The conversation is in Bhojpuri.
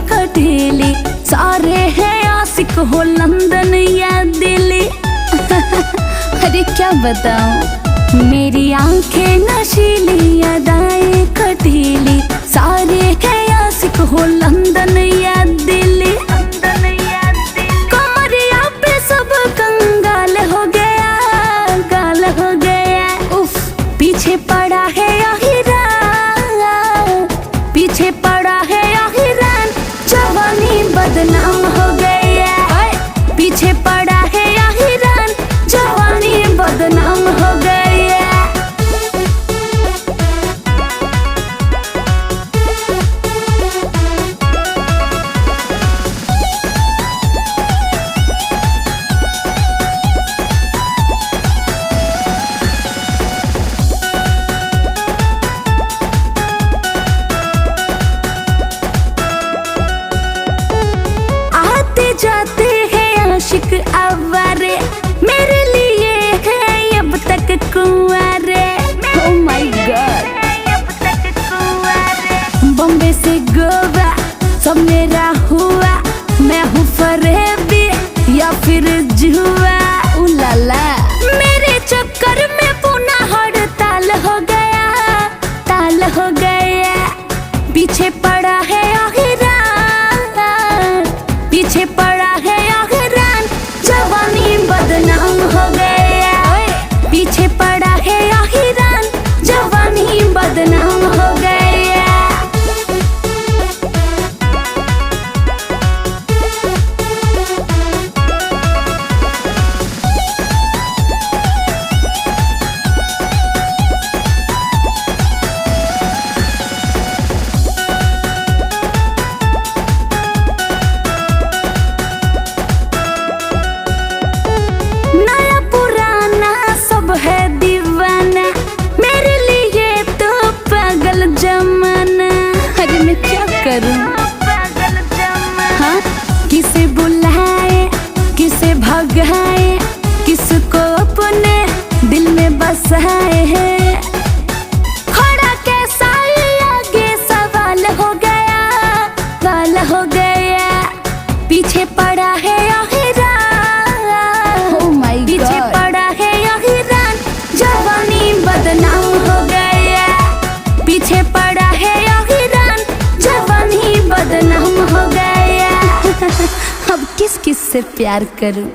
कटीली, सारे हैं आशिक हो लंदन या दिल्ली। अरे क्या बताऊं, मेरी आंखें नशीली अदाएं कटीली, सारे हैं आशिक हो लंदन या दिल्ली। कमरिया पे सब कंगाल हो गया, गाल हो गया। उफ, पीछे पड़ा है हीरान, पीछे पड़ा है हीरान, जवानी बदनाम हो गया। पीछे पड़ा है हीरान, जवानी बदनाम हो गया। जाते हैं आशिक आवारे, मेरे लिए है अब तक कुंवारे। Oh my God, बॉम्बे से गोवा सब मेरा हुआ, मैं हूँ फरेबी या फिर जुआ। उलाला, मेरे चक्कर में पुनः हड़ताल हो गया, ताल हो गया। पीछे पड़ा है हीरान, पीछे पड़ा है हीरान, जवानी बदनाम हो गया। पीछे पड़ा है हीरान, जवानी बदनाम हो गया। है दीवाना, मेरे लिए तो पागल जमाना। अरे मैं क्या करूं, हाँ? किसे बुलाए, किसे भगाए, किसको अपने दिल में बसाए है। खड़ा कैसा आगे सवाल हो गया, सवाल हो गया। पीछे पड़ा है हीरान, oh my God, पीछे पड़ा है जवानी बदनाम हो गया। पीछे पड़ा है हीरान, जवानी बदनाम हो गया। अब किस किस से प्यार करूं।